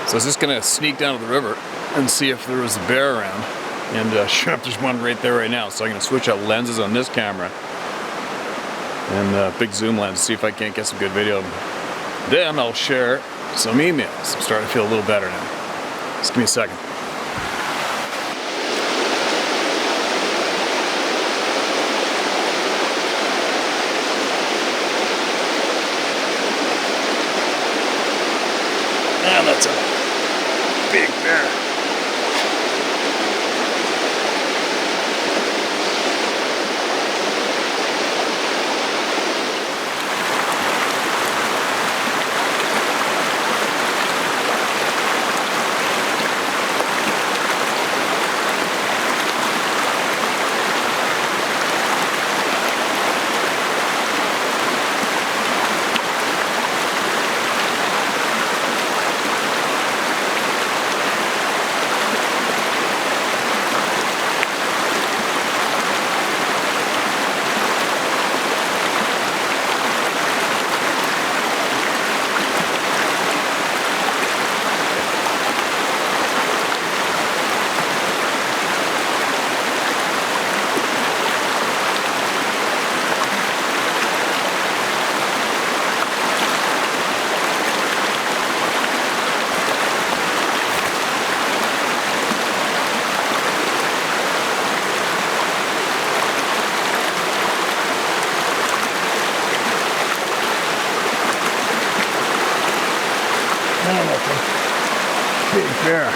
So I was just gonna sneak down to the river and see if there was a bear around. And sure enough, there's one right there right now. So I'm gonna switch out lenses on this camera and big zoom lens, see if I can't get some good video of them. Then I'll share some emails. I'm starting to feel a little better now. Just give me a second. Man, that's a big bear. Big bear.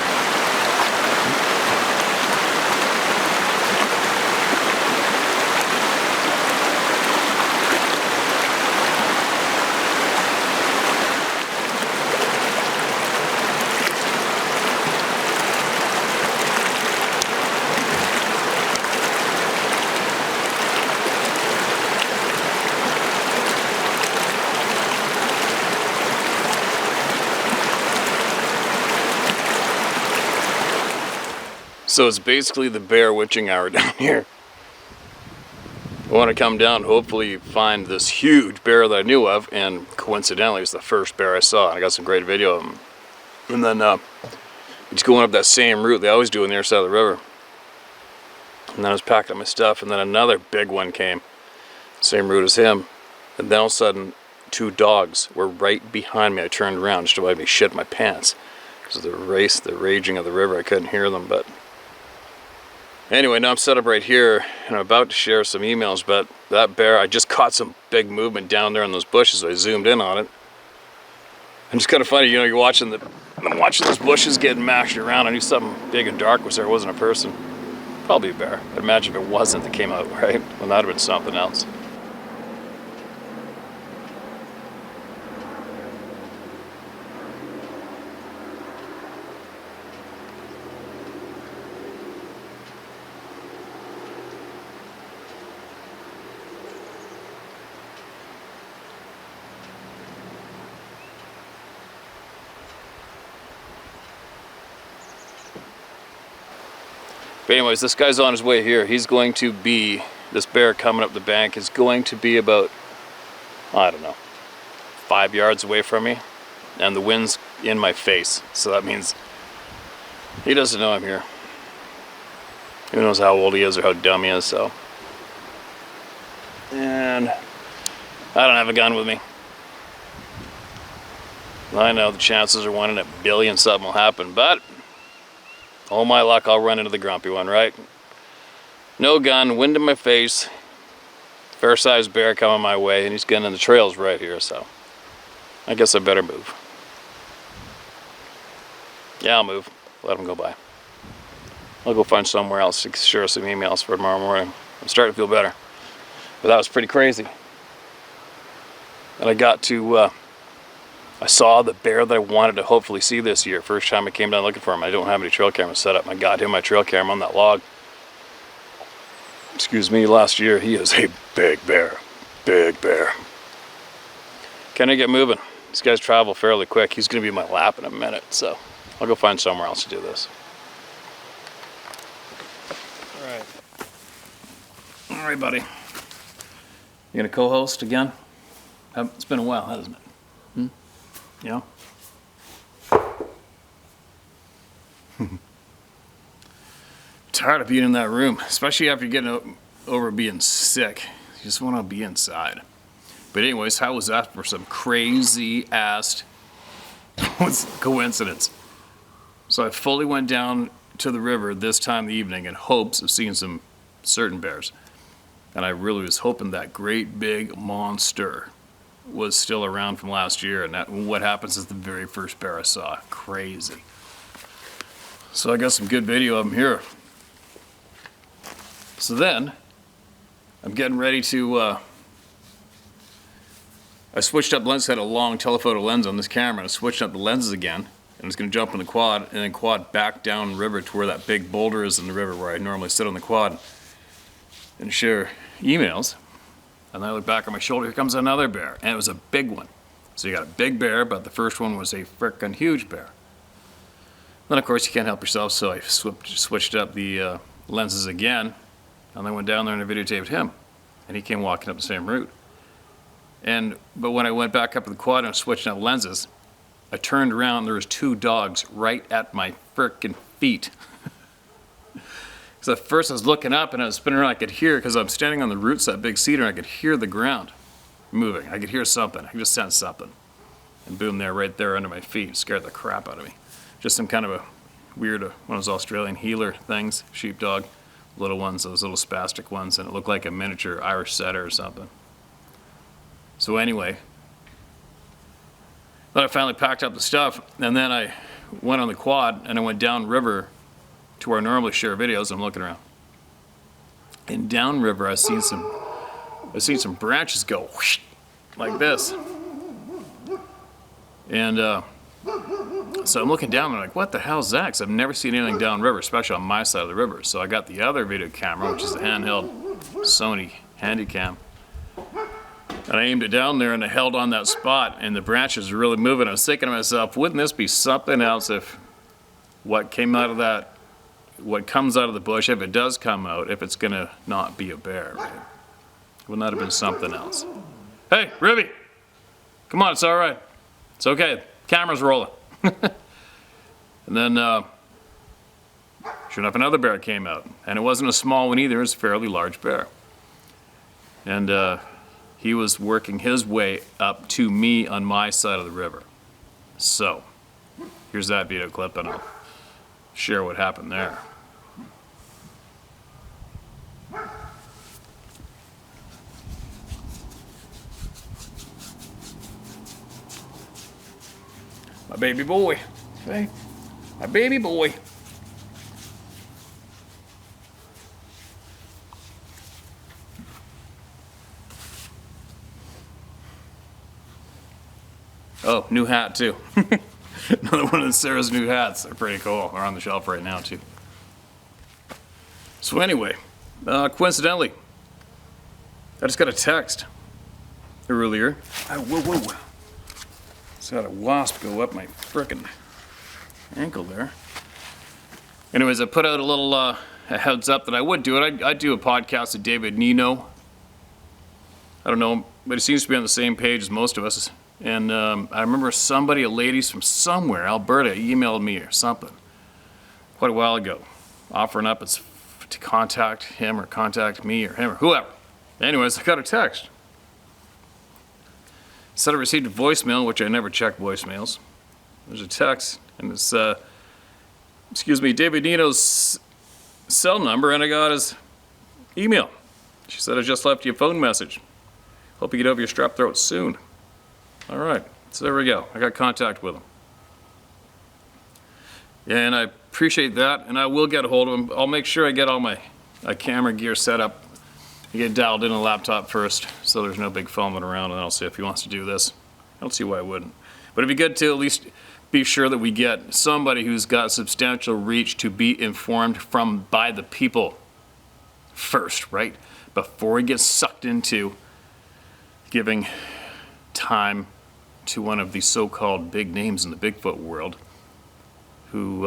So it's basically the bear witching hour down here. I want to come down, hopefully find this huge bear that I knew of, and coincidentally it's the first bear I saw. I got some great video of him. And then just going up that same route they always do on the other side of the river. And then I was packing up my stuff, and then another big one came. Same route as him. And then all of a sudden, two dogs were right behind me. I turned around just to make me shit my pants. Because of the raging of the river, I couldn't hear them, but anyway, now I'm set up right here, and I'm about to share some emails, but that bear, I just caught some big movement down there in those bushes, so I zoomed in on it. And it's kind of funny, you know, I'm watching those bushes getting mashed around. I knew something big and dark was there. It wasn't a person. Probably a bear. I'd imagine if it wasn't that came out, right? Well, that would have been something else. But anyways, this guy's on his way here. He's going to be, this bear coming up the bank is going to be about, I don't know, 5 yards away from me. And the wind's in my face. So that means he doesn't know I'm here. Who knows how old he is or how dumb he is, so. And I don't have a gun with me. I know the chances are 1 in a billion something will happen, but oh my luck, I'll run into the grumpy one, right? No gun, wind in my face, fair-sized bear coming my way, and he's getting in the trails right here, so I guess I better move. Yeah, I'll move. Let him go by. I'll go find somewhere else to share some emails for tomorrow morning. I'm starting to feel better. But that was pretty crazy. And I got to, I saw the bear that I wanted to hopefully see this year. First time I came down looking for him. I don't have any trail cameras set up. I got him my trail camera on that log. Excuse me, last year. He is a big bear. Big bear. Can I get moving? These guys travel fairly quick. He's going to be in my lap in a minute, so I'll go find somewhere else to do this. All right, buddy. You gonna co-host again? It's been a while, hasn't it? Yeah. Tired of being in that room, especially after getting over being sick. You just want to be inside. But anyways, how was that for some crazy ass coincidence? So I fully went down to the river this time of the evening in hopes of seeing some certain bears. And I really was hoping that great big monster was still around from last year, and that what happens is the very first bear I saw. Crazy. So I got some good video of him here. So then, I'm getting ready to, I switched up lenses, had a long telephoto lens on this camera, and I switched up the lenses again, and I was going to jump in the quad, and then quad back down the river to where that big boulder is in the river where I normally sit on the quad and share emails. And then I look back on my shoulder, here comes another bear, and it was a big one. So you got a big bear, but the first one was a frickin' huge bear. Then of course you can't help yourself, so I switched up the lenses again, and then went down there and I videotaped him, and he came walking up the same route. But when I went back up to the quad and I switched out lenses, I turned around and there was two dogs right at my frickin' feet. Because at first I was looking up and I was spinning around, I could hear, because I'm standing on the roots of that big cedar, and I could hear the ground moving. I could hear something. I could just sense something. And boom, they're right there under my feet. It scared the crap out of me. Just some kind of a weird, one of those Australian healer things, sheepdog. Little ones, those little spastic ones, and it looked like a miniature Irish setter or something. So anyway, then I finally packed up the stuff, and then I went on the quad and I went downriver to where I normally share videos. I'm looking around, and downriver I seen some branches go whoosh, like this, and so I'm looking down and I'm like, what the hell is that? Because I've never seen anything downriver, especially on my side of the river. So I got the other video camera, which is the handheld Sony Handycam, and I aimed it down there and I held on that spot, and the branches were really moving. I was thinking to myself, wouldn't this be something else if what comes out of the bush, if it does come out, if it's gonna not be a bear, right? Wouldn't that have been something else? Hey, Ruby, come on, it's all right. It's okay, camera's rolling. And then, sure enough, another bear came out, and it wasn't a small one either. It was a fairly large bear, and he was working his way up to me on my side of the river. So here's that video clip, and I'll share what happened there. My baby boy. Hey, my baby boy. Oh, new hat too. Another one of Sarah's new hats. They're pretty cool. They're on the shelf right now too. So anyway, coincidentally, I just got a text earlier. Whoa. Just had a wasp go up my frickin' ankle there. Anyways, I put out a little a heads up that I would do it. I'd do a podcast with David Nino. I don't know, but he seems to be on the same page as most of us. And I remember a lady from somewhere, Alberta, emailed me or something quite a while ago, offering up to contact him or contact me or him or whoever. Anyways, I got a text. Said I received a voicemail, which I never check voicemails. There's a text, and it's, David Nino's cell number, and I got his email. She said, I just left you a phone message. Hope you get over your strep throat soon. All right, so there we go. I got contact with him. And I appreciate that, and I will get a hold of him. I'll make sure I get all my camera gear set up. I get dialed in a laptop first, so there's no big fumbling around, and I'll see if he wants to do this. I don't see why I wouldn't. But it'd be good to at least be sure that we get somebody who's got substantial reach to be informed by the people first, right? Before he gets sucked into giving time to one of the so-called big names in the Bigfoot world, who,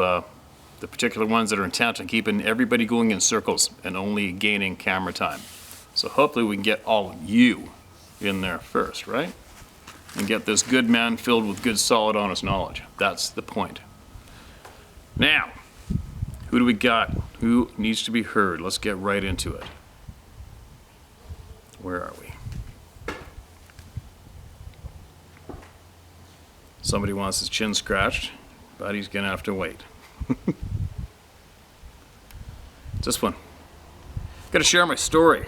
the particular ones that are intent on keeping everybody going in circles and only gaining camera time. So hopefully we can get all of you in there first, right? And get this good man filled with good, solid, honest knowledge. That's the point. Now, Who do we got? Who needs to be heard? Let's get right into it. Where are we? Somebody wants his chin scratched, but he's gonna have to wait. This one. Gotta share my story.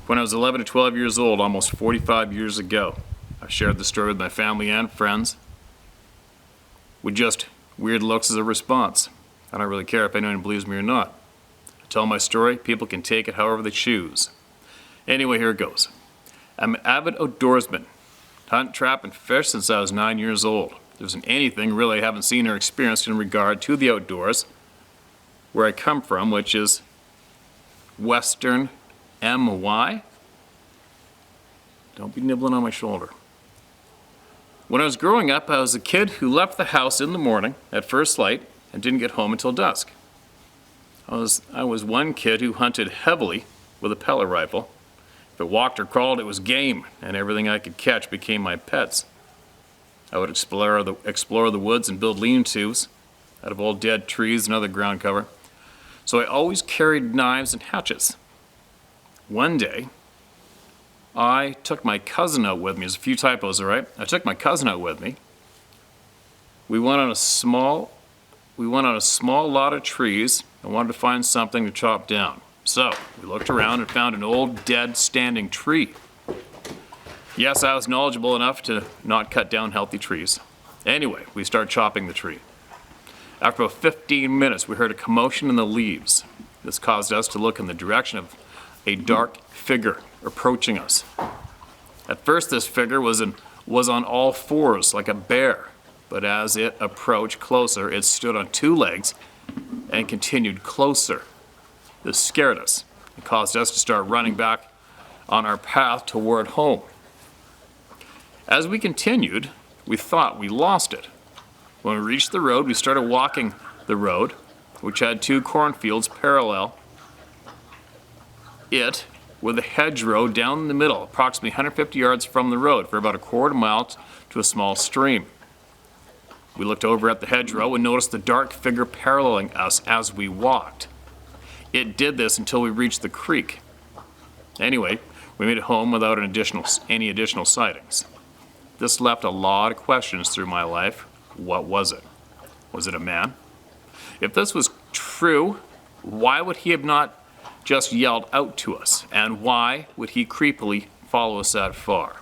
When I was 11 to 12 years old, almost 45 years ago, I shared the story with my family and friends with just weird looks as a response. I don't really care if anyone believes me or not. I tell my story, people can take it however they choose. Anyway, here it goes. I'm an avid outdoorsman. Hunt, trap, and fish since I was 9 years old. There isn't anything really I haven't seen or experienced in regard to the outdoors where I come from, which is Western MY. Don't be nibbling on my shoulder. When I was growing up, I was a kid who left the house in the morning at first light and didn't get home until dusk. I was one kid who hunted heavily with a pellet rifle. If it walked or crawled, it was game, and everything I could catch became my pets. I would explore the woods and build lean-tos out of old dead trees and other ground cover. So I always carried knives and hatchets. One day, I took my cousin out with me. There's a few typos, all right? I took my cousin out with me. We went on a small lot of trees and wanted to find something to chop down. So we looked around and found an old, dead, standing tree. Yes, I was knowledgeable enough to not cut down healthy trees. Anyway, we started chopping the tree. After about 15 minutes, we heard a commotion in the leaves. This caused us to look in the direction of a dark figure approaching us. At first, this figure was on all fours like a bear, but as it approached closer, it stood on two legs and continued closer. This scared us. It caused us to start running back on our path toward home. As we continued, we thought we lost it. When we reached the road, we started walking the road, which had two cornfields parallel it with a hedgerow down the middle, approximately 150 yards from the road, for about a quarter mile to a small stream. We looked over at the hedgerow and noticed the dark figure paralleling us as we walked. It did this until we reached the creek. Anyway, we made it home without any additional sightings. This left a lot of questions through my life. What was it? Was it a man? If this was true, why would he have not just yelled out to us? And why would he creepily follow us that far?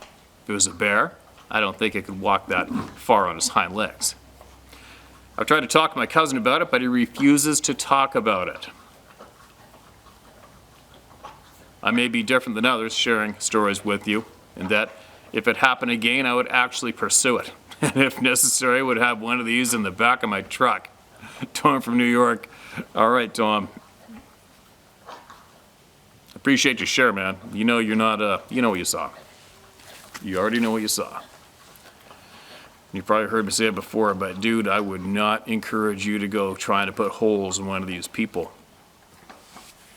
If it was a bear, I don't think it could walk that far on his hind legs. I've tried to talk to my cousin about it, but he refuses to talk about it. I may be different than others sharing stories with you, in that if it happened again, I would actually pursue it. And if necessary, I would have one of these in the back of my truck. Tom from New York. All right, Tom. Appreciate your share, man. You know you're not, you know what you saw. You already know what you saw. You've probably heard me say it before, but dude, I would not encourage you to go trying to put holes in one of these people.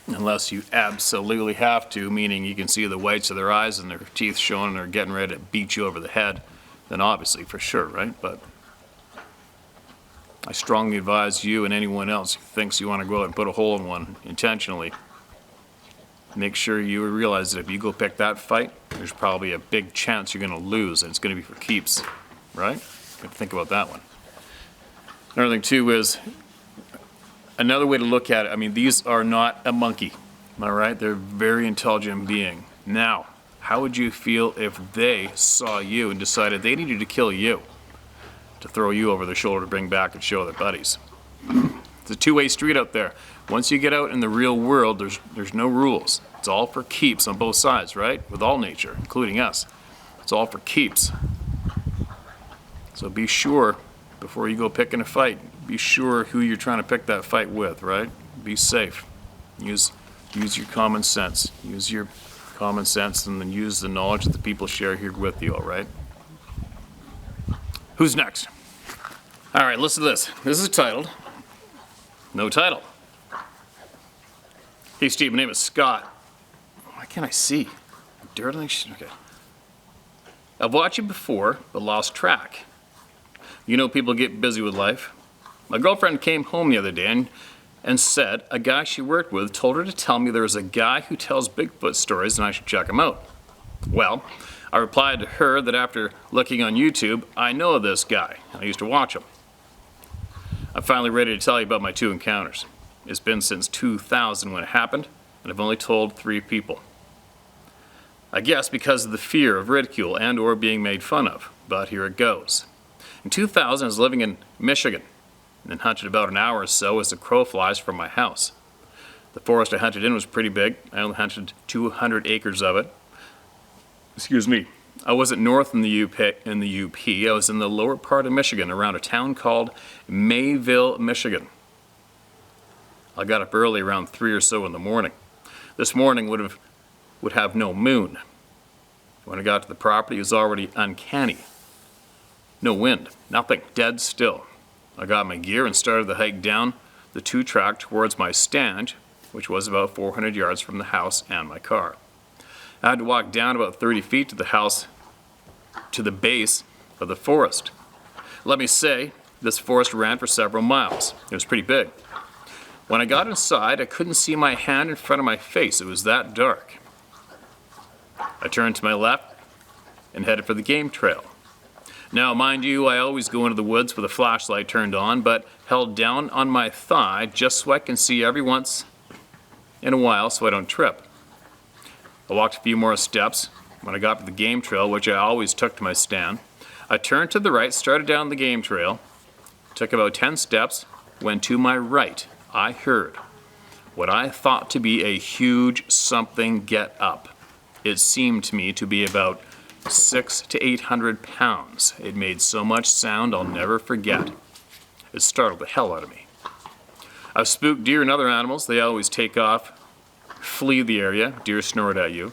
Unless you absolutely have to, meaning you can see the whites of their eyes and their teeth showing and they're getting ready to beat you over the head, then obviously, for sure, right? But I strongly advise you and anyone else who thinks you want to go out and put a hole in one intentionally, make sure you realize that if you go pick that fight, there's probably a big chance you're going to lose, and it's going to be for keeps, right? You have to think about that one. Another thing, too, is another way to look at it, I mean, these are not a monkey, all right? They're a very intelligent being. Now, how would you feel if they saw you and decided they needed to kill you to throw you over their shoulder to bring back and show their buddies? It's a two-way street out there. Once you get out in the real world, there's no rules. It's all for keeps on both sides, right? With all nature, including us. It's all for keeps. So be sure, before you go picking a fight, be sure who you're trying to pick that fight with, right? Be safe. Use your common sense. Use your common sense, and then use the knowledge that the people share here with you, all right? Who's next? All right, listen to this. This is titled, No Title. Hey, Steve, my name is Scott. Why can't I see? Dirt on the shit. Okay. I've watched you before, but lost track. You know, people get busy with life. My girlfriend came home the other day and said a guy she worked with told her to tell me there was a guy who tells Bigfoot stories and I should check him out. Well, I replied to her that after looking on YouTube, I know this guy, and I used to watch him. I'm finally ready to tell you about my 2 encounters. It's been since 2000 when it happened, and I've only told 3 people. I guess because of the fear of ridicule and or being made fun of, but here it goes. In 2000, I was living in Michigan, and then hunted about an hour or so as the crow flies from my house. The forest I hunted in was pretty big. I only hunted 200 acres of it. Excuse me. I wasn't north in the UP. I was in the lower part of Michigan, around a town called Mayville, Michigan. I got up early, around 3 or so in the morning. This morning would have no moon. When I got to the property, it was already uncanny. No wind, nothing, dead still. I got my gear and started the hike down the 2-track towards my stand, which was about 400 yards from the house and my car. I had to walk down about 30 feet to the house, to the base of the forest. Let me say, this forest ran for several miles. It was pretty big. When I got inside, I couldn't see my hand in front of my face. It was that dark. I turned to my left and headed for the game trail. Now, mind you, I always go into the woods with a flashlight turned on, but held down on my thigh just so I can see every once in a while so I don't trip. I walked a few more steps. When I got to the game trail, which I always took to my stand, I turned to the right, started down the game trail, took about 10 steps, when to my right, I heard what I thought to be a huge something get up. It seemed to me to be about 600 to 800 pounds. It made so much sound I'll never forget. It startled the hell out of me. I've spooked deer and other animals. They always take off, flee the area. Deer snort at you.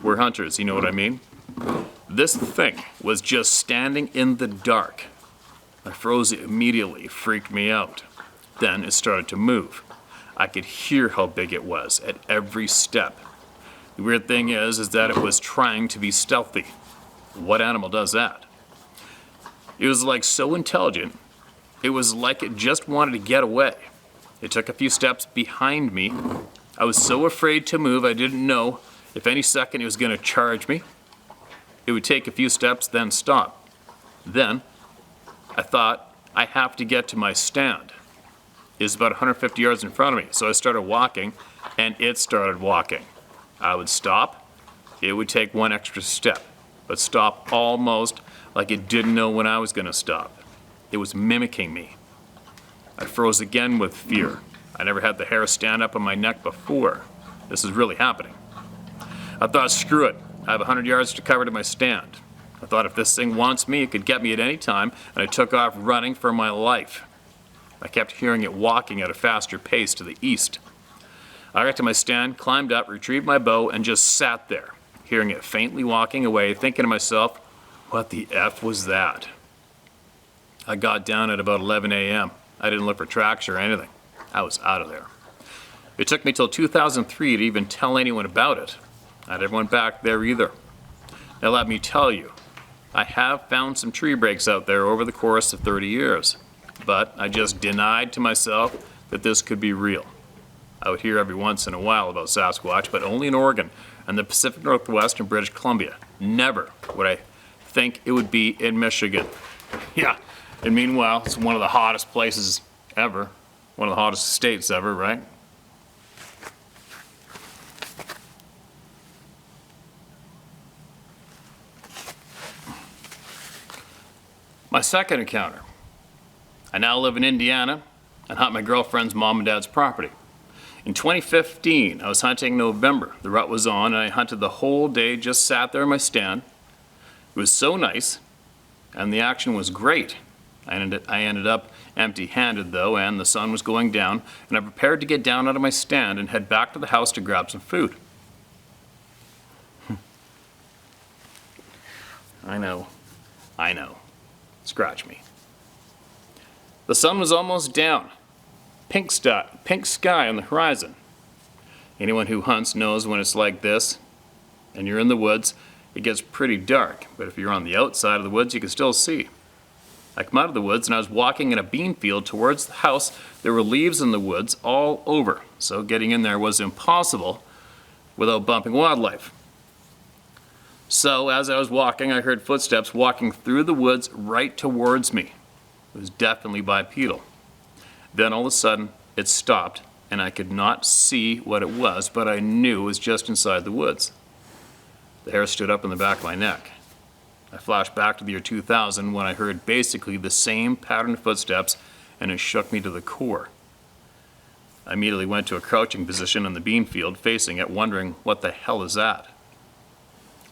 We're hunters, you know what I mean? This thing was just standing in the dark. I froze immediately, freaked me out. Then it started to move. I could hear how big it was at every step. The weird thing is that it was trying to be stealthy. What animal does that? It was like so intelligent. It was like it just wanted to get away. It took a few steps behind me. I was so afraid to move, I didn't know if any second it was going to charge me. It would take a few steps, then stop. Then, I thought, I have to get to my stand. It was about 150 yards in front of me, so I started walking, and it started walking. I would stop, it would take one extra step, but stop almost like it didn't know when I was going to stop. It was mimicking me. I froze again with fear. I never had the hair stand up on my neck before. This is really happening. I thought, screw it, I have 100 yards to cover to my stand. I thought if this thing wants me, it could get me at any time, and I took off running for my life. I kept hearing it walking at a faster pace to the east. I got to my stand, climbed up, retrieved my bow, and just sat there, hearing it faintly walking away, thinking to myself, what the F was that? I got down at about 11 a.m. I didn't look for tracks or anything. I was out of there. It took me till 2003 to even tell anyone about it. I never went back there either. Now let me tell you, I have found some tree breaks out there over the course of 30 years, but I just denied to myself that this could be real. I would hear every once in a while about Sasquatch, but only in Oregon and the Pacific Northwest and British Columbia. Never would I think it would be in Michigan. Yeah, and meanwhile, it's one of the hottest places ever. One of the hottest states ever, right? My second encounter. I now live in Indiana and hunt my girlfriend's mom and dad's property. In 2015, I was hunting November. The rut was on, and I hunted the whole day, just sat there in my stand. It was so nice, and the action was great. I ended up empty-handed, though, and the sun was going down, and I prepared to get down out of my stand and head back to the house to grab some food. I know. Scratch me. The sun was almost down. Pink sky on the horizon. Anyone who hunts knows when it's like this, and you're in the woods, it gets pretty dark, but if you're on the outside of the woods, you can still see. I come out of the woods and I was walking in a bean field towards the house. There were leaves in the woods all over, so getting in there was impossible without bumping wildlife. So as I was walking, I heard footsteps walking through the woods right towards me. It was definitely bipedal. Then all of a sudden, it stopped, and I could not see what it was, but I knew it was just inside the woods. The hair stood up on the back of my neck. I flashed back to the year 2000 when I heard basically the same pattern of footsteps, and it shook me to the core. I immediately went to a crouching position in the bean field, facing it, wondering what the hell is that?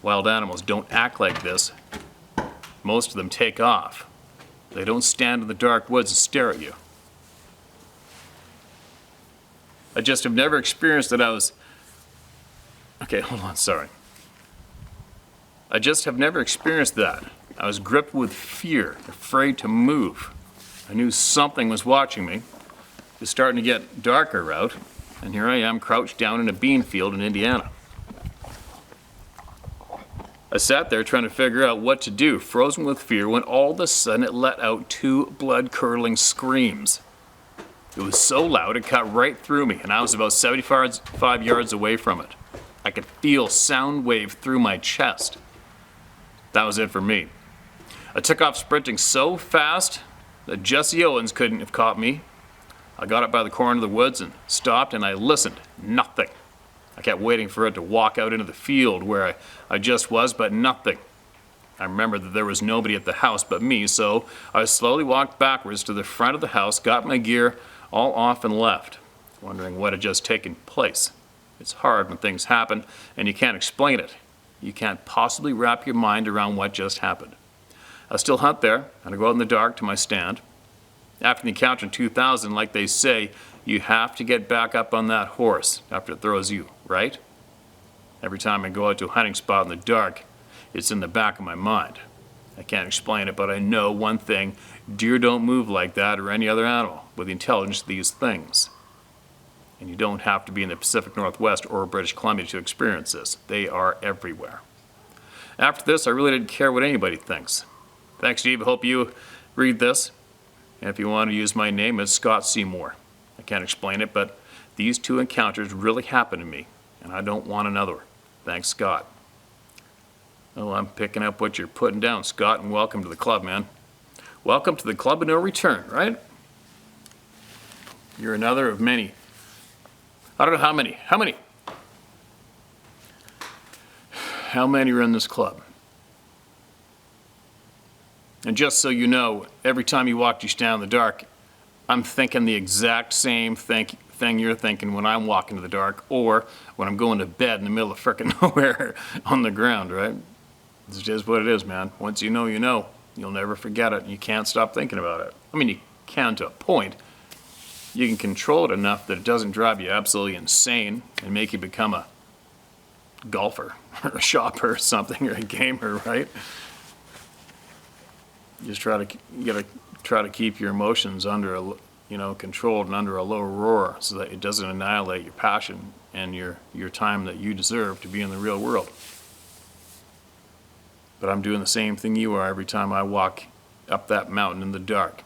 Wild animals don't act like this. Most of them take off. They don't stand in the dark woods and stare at you. I just have never experienced that I was... Okay, hold on, sorry. I just have never experienced that. I was gripped with fear, afraid to move. I knew something was watching me. It was starting to get darker out, and here I am crouched down in a bean field in Indiana. I sat there trying to figure out what to do, frozen with fear, when all of a sudden it let out 2 blood-curdling screams. It was so loud it cut right through me, and I was about 75 yards away from it. I could feel sound wave through my chest. That was it for me. I took off sprinting so fast that Jesse Owens couldn't have caught me. I got up by the corner of the woods and stopped, and I listened. Nothing. I kept waiting for it to walk out into the field where I just was, but nothing. I remembered that there was nobody at the house but me, so I slowly walked backwards to the front of the house, got my gear all off and left, wondering what had just taken place. It's hard when things happen and you can't explain it. You can't possibly wrap your mind around what just happened. I still hunt there, and I go out in the dark to my stand. After the encounter in 2000, like they say, you have to get back up on that horse after it throws you, right? Every time I go out to a hunting spot in the dark, it's in the back of my mind. I can't explain it, but I know one thing: deer don't move like that, or any other animal with the intelligence of these things. And you don't have to be in the Pacific Northwest or British Columbia to experience this. They are everywhere. After this, I really didn't care what anybody thinks. Thanks, Steve. I hope you read this. And if you want to use my name, it's Scott Seymour. I can't explain it, but these 2 encounters really happened to me, and I don't want another. Thanks, Scott. Oh, I'm picking up what you're putting down, Scott, and welcome to the club, man. Welcome to the club of no return, right? You're another of many. I don't know how many. How many? How many are in this club? And just so you know, every time you walk your stand in the dark, I'm thinking the exact same thing you're thinking when I'm walking to the dark, or when I'm going to bed in the middle of frickin' nowhere on the ground, right? It's just what it is, man. Once you know, you know. You'll never forget it, and you can't stop thinking about it. I mean, you can to a point. You can control it enough that it doesn't drive you absolutely insane and make you become a golfer or a shopper or something, or a gamer, right? You gotta try to keep your emotions under controlled and under a low roar, so that it doesn't annihilate your passion and your time that you deserve to be in the real world. But I'm doing the same thing you are every time I walk up that mountain in the dark.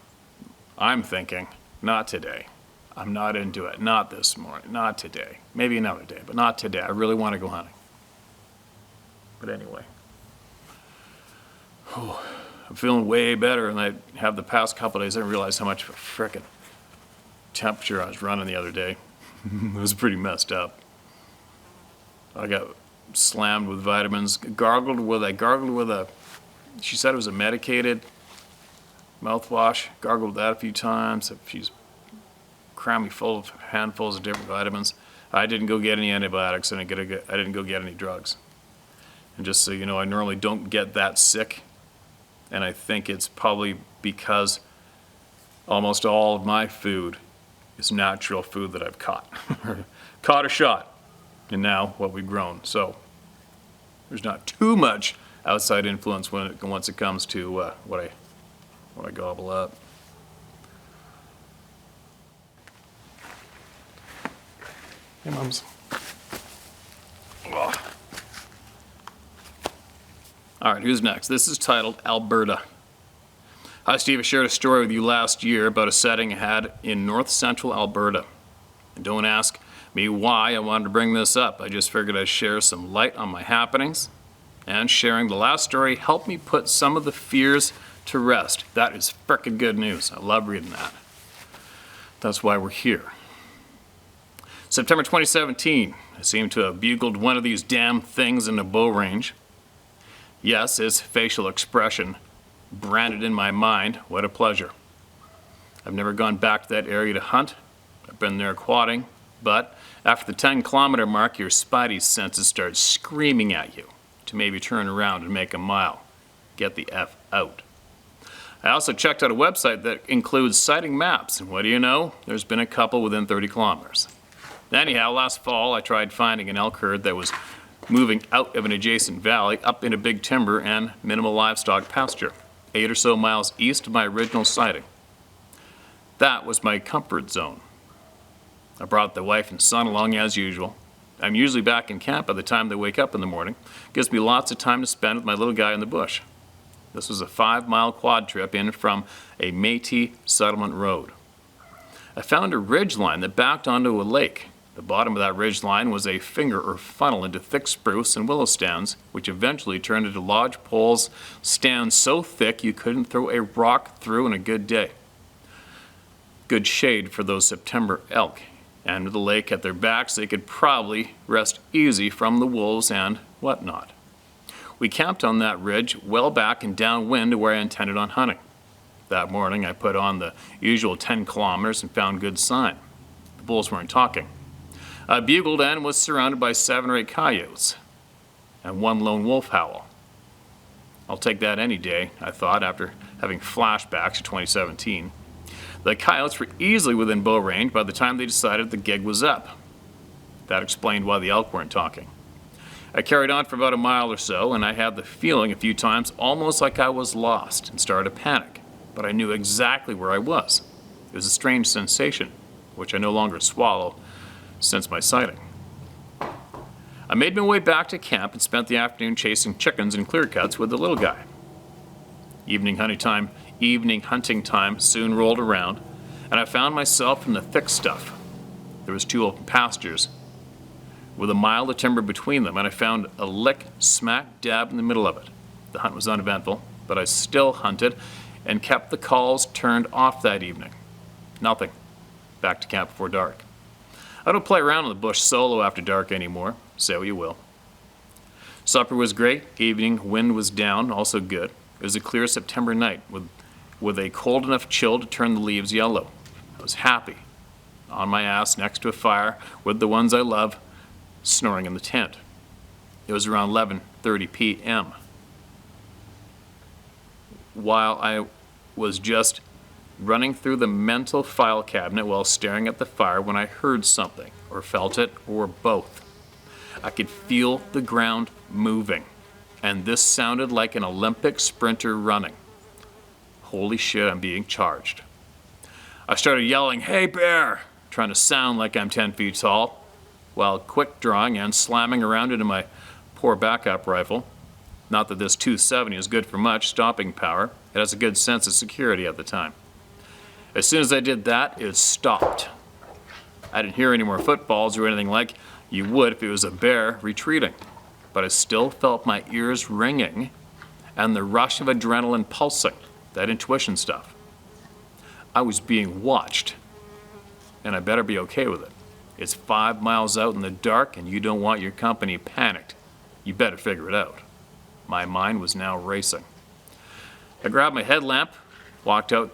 I'm thinking, not today. I'm not into it. Not this morning. Not today. Maybe another day, but not today. I really want to go hunting. But anyway. I'm feeling way better than I have the past couple of days. I didn't realize how much of a frickin' temperature I was running the other day. It was pretty messed up. I got slammed with vitamins, gargled with a, she said it was a medicated mouthwash, gargled that a few times. She's crammed me full of handfuls of different vitamins. I didn't go get any antibiotics, and I didn't go get any drugs. And just so you know, I normally don't get that sick, and I think it's probably because almost all of my food is natural food that I've caught. Caught or shot. And now what we've grown. So there's not too much outside influence once it comes to what I gobble up. Hey, mums. Oh. All right, who's next? This is titled Alberta. Hi Steve, I shared a story with you last year about a sighting I had in north central Alberta. And don't ask me why I wanted to bring this up. I just figured I'd share some light on my happenings. And sharing the last story helped me put some of the fears to rest. That is frickin' good news. I love reading that. That's why we're here. September 2017, I seem to have bugled one of these damn things in the bow range. Yes, his facial expression branded in my mind. What a pleasure. I've never gone back to that area to hunt. I've been there quadding, but after the 10-kilometer mark, your spidey senses start screaming at you to maybe turn around and make a mile. Get the F out. I also checked out a website that includes sighting maps, and what do you know? There's been a couple within 30 kilometers. Anyhow, last fall I tried finding an elk herd that was moving out of an adjacent valley up into big timber and minimal livestock pasture, 8 or so miles east of my original sighting. That was my comfort zone. I brought the wife and son along as usual. I'm usually back in camp by the time they wake up in the morning. Gives me lots of time to spend with my little guy in the bush. This was a 5-mile quad trip in from a Métis settlement road. I found a ridge line that backed onto a lake. The bottom of that ridge line was a finger or funnel into thick spruce and willow stands, which eventually turned into lodge poles, stands so thick you couldn't throw a rock through in a good day. Good shade for those September elk, and with the lake at their backs, they could probably rest easy from the wolves and whatnot. We camped on that ridge well back and downwind to where I intended on hunting. That morning, I put on the usual 10 kilometers and found good sign. The bulls weren't talking. I bugled and was surrounded by 7 or 8 coyotes and 1 lone wolf howl. I'll take that any day, I thought, after having flashbacks to 2017. The coyotes were easily within bow range by the time they decided the gig was up. That explained why the elk weren't talking. I carried on for about a mile or so, and I had the feeling a few times almost like I was lost and started to panic, but I knew exactly where I was. It was a strange sensation, which I no longer swallow since my sighting. I made my way back to camp and spent the afternoon chasing chickens in clear cuts with the little guy. Evening hunting time soon rolled around, and I found myself in the thick stuff. There was 2 open pastures with a mile of timber between them, and I found a lick smack dab in the middle of it. The hunt was uneventful, but I still hunted and kept the calls turned off that evening. Nothing. Back to camp before dark. I don't play around in the bush solo after dark anymore. Say what you will. Supper was great. Evening wind was down, also good. It was a clear September night with a cold enough chill to turn the leaves yellow. I was happy. On my ass next to a fire with the ones I love, snoring in the tent. It was around 11:30 p.m. While I was just running through the mental file cabinet while staring at the fire when I heard something, or felt it, or both. I could feel the ground moving, and this sounded like an Olympic sprinter running. Holy shit, I'm being charged. I started yelling, "Hey bear!" trying to sound like I'm 10 feet tall, while quick drawing and slamming around into my poor backup rifle. Not that this 270 is good for much stopping power. It has a good sense of security at the time. As soon as I did that, it stopped. I didn't hear any more footfalls or anything like you would if it was a bear retreating, but I still felt my ears ringing and the rush of adrenaline pulsing, that intuition stuff. I was being watched, and I better be okay with it. It's 5 miles out in the dark and you don't want your company panicked. You better figure it out. My mind was now racing. I grabbed my headlamp, walked out.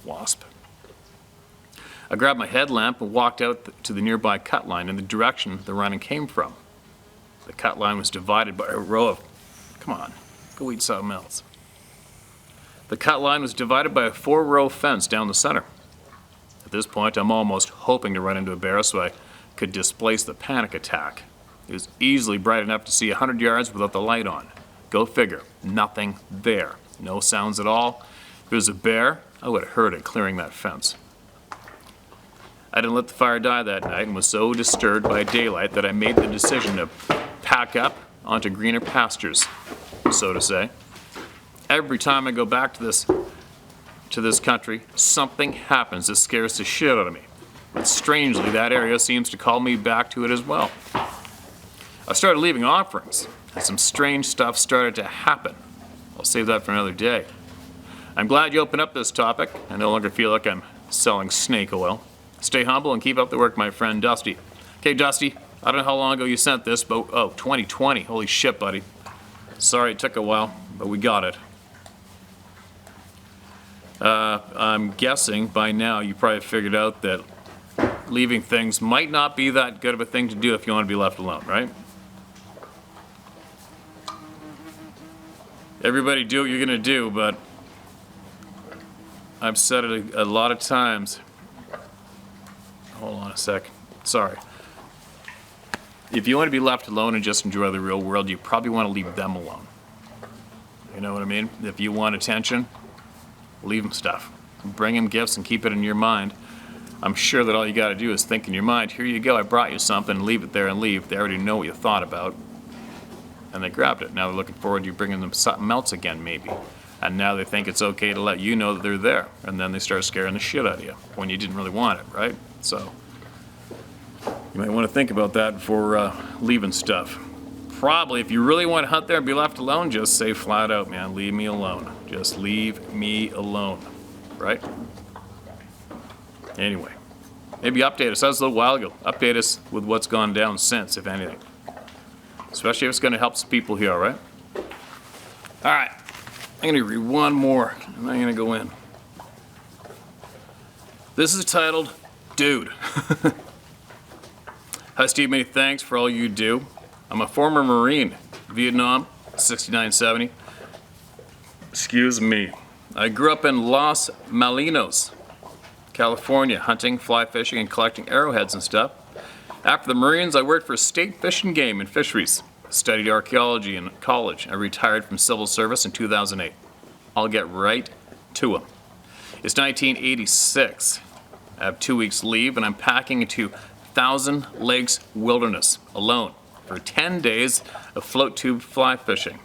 Wasp. I grabbed my headlamp and walked out to the nearby cut line in the direction the running came from. The cut line was divided by a row of... Come on, go eat something else. The cut line was divided by a 4-row fence down the center. At this point, I'm almost hoping to run into a bear so I could displace the panic attack. It was easily bright enough to see 100 yards without the light on. Go figure, nothing there. No sounds at all. If it was a bear, I would have heard it clearing that fence. I didn't let the fire die that night and was so disturbed by daylight that I made the decision to pack up onto greener pastures, so to say. Every time I go back to this country, something happens that scares the shit out of me. But strangely, that area seems to call me back to it as well. I started leaving offerings, and some strange stuff started to happen. I'll save that for another day. I'm glad you opened up this topic. I no longer feel like I'm selling snake oil. Stay humble and keep up the work, my friend Dusty. Okay, Dusty, I don't know how long ago you sent this, but 2020. Holy shit, buddy. Sorry it took a while, but we got it. I'm guessing by now you probably figured out that leaving things might not be that good of a thing to do if you want to be left alone, right? Everybody do what you're gonna do, but I've said it a lot of times. Hold on a sec. Sorry. If you want to be left alone and just enjoy the real world, you probably want to leave them alone. You know what I mean? If you want attention, leave them stuff. Bring them gifts and keep it in your mind. I'm sure that all you got to do is think in your mind, here you go, I brought you something, leave it there and leave. They already know what you thought about. And they grabbed it. Now they're looking forward to you bringing them something else again, maybe. And now they think it's okay to let you know that they're there. And then they start scaring the shit out of you when you didn't really want it, right? So you might want to think about that before leaving stuff. Probably, if you really want to hunt there and be left alone, just say flat out, man, leave me alone. Just leave me alone, right? Anyway, maybe update us. That was a little while ago. Update us with what's gone down since, if anything. Especially if it's going to help some people here, all right? All right, I'm going to read one more, and I'm going to go in. This is titled, Dude. Hi, Steve. Many thanks for all you do. I'm a former Marine, Vietnam, 69-70. Excuse me. I grew up in Los Molinos, California, hunting, fly fishing, and collecting arrowheads and stuff. After the Marines, I worked for State Fish and Game and Fisheries. Studied archaeology in college. I retired from civil service in 2008. I'll get right to them. It's 1986. I have 2 weeks leave, and I'm packing into Thousand Lakes Wilderness alone for 10 days of float tube fly fishing.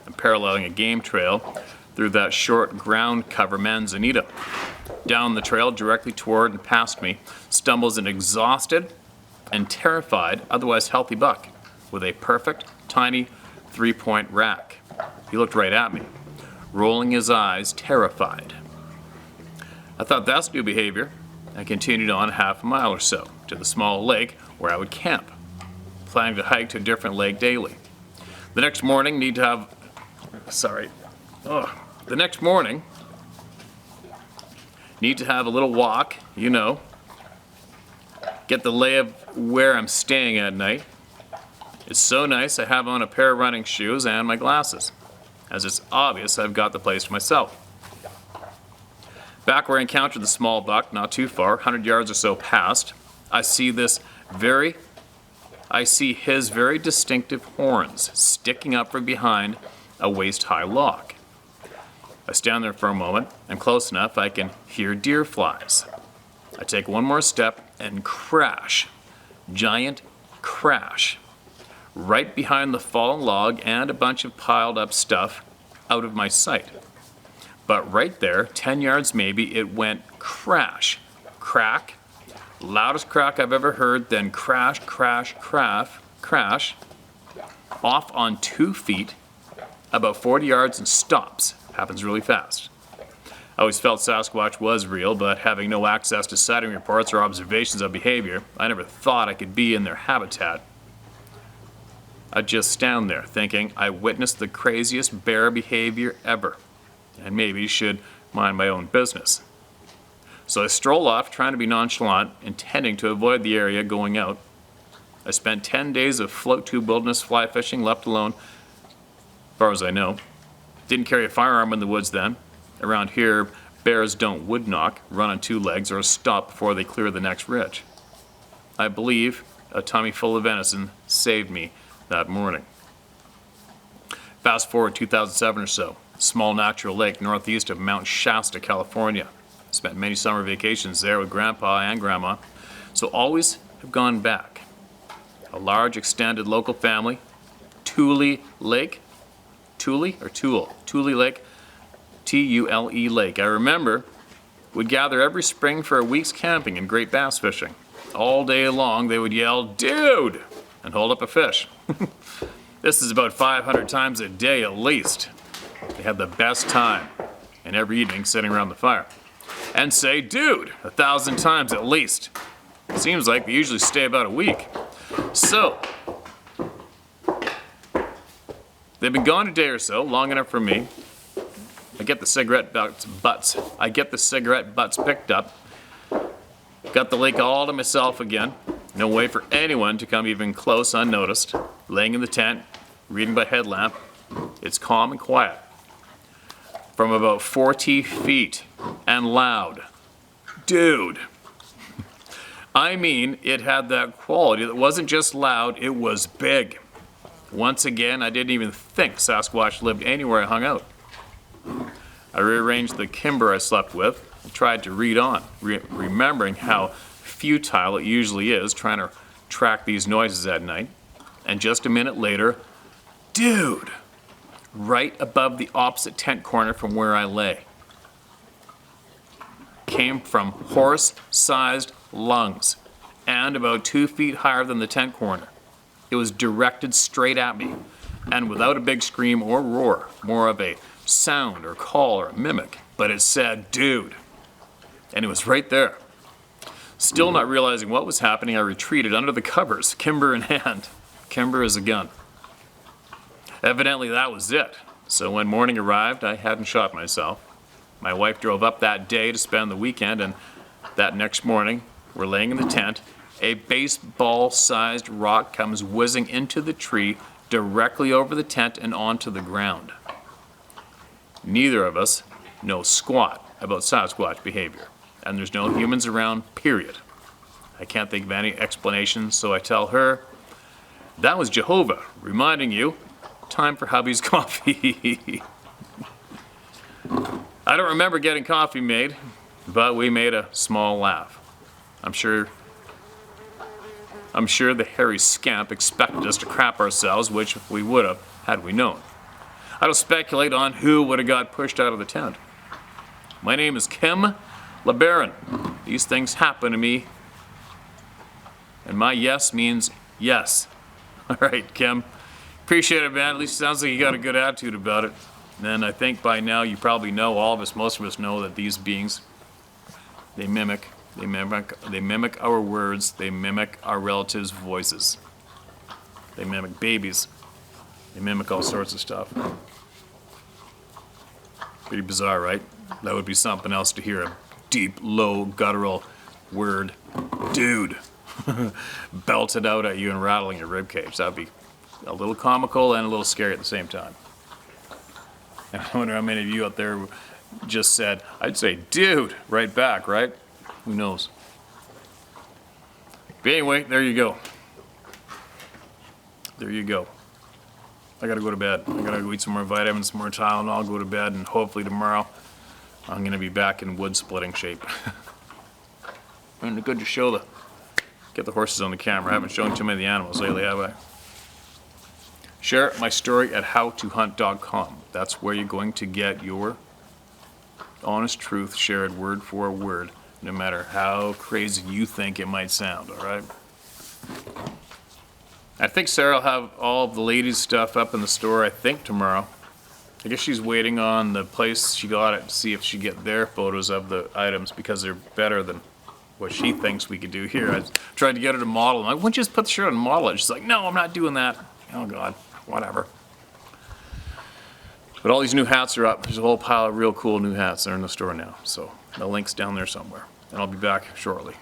I'm paralleling a game trail through that short ground cover manzanita. Down the trail directly toward and past me stumbles an exhausted and terrified, otherwise healthy buck with a perfect, tiny 3-point rack. He looked right at me, rolling his eyes, terrified. I thought that's new behavior. I continued on half a mile or so to the small lake where I would camp, planning to hike to a different lake daily. The next morning, The next morning, need to have a little walk, you know, get the lay of where I'm staying at night. It's so nice I have on a pair of running shoes and my glasses, as it's obvious I've got the place to myself. Back where I encountered the small buck, not too far, 100 yards or so past, I see his very distinctive horns sticking up from behind a waist-high log. I stand there for a moment, and close enough I can hear deer flies. I take one more step and crash, giant crash, right behind the fallen log and a bunch of piled up stuff out of my sight. But right there, 10 yards maybe, it went crash, crack, loudest crack I've ever heard, then crash, crash, crash, crash, off on 2 feet, about 40 yards and stops. Happens really fast. I always felt Sasquatch was real, but having no access to sighting reports or observations of behavior, I never thought I could be in their habitat. I'd just stand there thinking I witnessed the craziest bear behavior ever, and maybe should mind my own business. So I stroll off, trying to be nonchalant, intending to avoid the area going out. I spent 10 days of float tube wilderness fly fishing, left alone, as far as I know. Didn't carry a firearm in the woods then. Around here, bears don't wood knock, run on 2 legs, or stop before they clear the next ridge. I believe a tummy full of venison saved me that morning. Fast forward 2007 or so, small natural lake northeast of Mount Shasta, California. Spent many summer vacations there with Grandpa and Grandma, so always have gone back. A large extended local family, Tule Lake, Tule Lake, T-U-L-E Lake. I remember we'd gather every spring for a week's camping and great bass fishing. All day long they would yell, "Dude!" and hold up a fish. This is about 500 times a day at least. They had the best time, and every evening sitting around the fire. And say, "Dude," 1,000 times at least. Seems like they usually stay about a week. So, they've been gone a day or so, long enough for me. I get the cigarette butts picked up. Got the lake all to myself again. No way for anyone to come even close unnoticed. Laying in the tent, reading by headlamp. It's calm and quiet. From about 40 feet and loud. Dude. I mean, it had that quality that wasn't just loud, it was big. Once again, I didn't even think Sasquatch lived anywhere I hung out. I rearranged the kimber I slept with and tried to read on, remembering how futile it usually is trying to track these noises at night. And just a minute later, dude, right above the opposite tent corner from where I lay. Came from horse-sized lungs and about 2 feet higher than the tent corner. It was directed straight at me and without a big scream or roar, more of a sound or call or a mimic, but it said, "Dude," and it was right there. Still not realizing what was happening, I retreated under the covers, kimber in hand. Kimber is a gun. Evidently that was it. So when morning arrived, I hadn't shot myself. My wife drove up that day to spend the weekend, and that next morning, we're laying in the tent. A baseball-sized rock comes whizzing into the tree directly over the tent and onto the ground. Neither of us know squat about Sasquatch behavior, and there's no humans around, period. I can't think of any explanation, so I tell her, "That was Jehovah, reminding you, time for hubby's coffee." I don't remember getting coffee made, but we made a small laugh. I'm sure the hairy scamp expected us to crap ourselves, which we would have, had we known. I don't speculate on who would have got pushed out of the tent. My name is Kim LeBaron. These things happen to me, and my yes means yes. All right, Kim. Appreciate it, man. At least it sounds like you got a good attitude about it. And I think by now you probably know, all of us, most of us know that these beings, they mimic our words, they mimic our relatives' voices. They mimic babies. They mimic all sorts of stuff. Pretty bizarre, right? That would be something else to hear a deep, low, guttural word, "dude," belted out at you and rattling your ribcage. That would be a little comical and a little scary at the same time. And I wonder how many of you out there just said, I'd say, "dude," right back, right? Who knows? But anyway, there you go. There you go. I gotta go to bed. I gotta go eat some more vitamins, some more Tylenol, go to bed, and hopefully tomorrow I'm gonna be back in wood splitting shape. And good to get the horses on the camera. I haven't shown too many of the animals lately, have I? Share my story at howtohunt.com. That's where you're going to get your honest truth shared word for word, no matter how crazy you think it might sound, all right? I think Sarah will have all of the ladies' stuff up in the store, I think, tomorrow. I guess she's waiting on the place she got it to see if she get their photos of the items, because they're better than what she thinks we could do here. I tried to get her to model. I'm like, "Why don't you just put the shirt on and model it?" She's like, "No, I'm not doing that." Oh, God. Whatever. But all these new hats are up. There's a whole pile of real cool new hats that are in the store now. So the link's down there somewhere. And I'll be back shortly.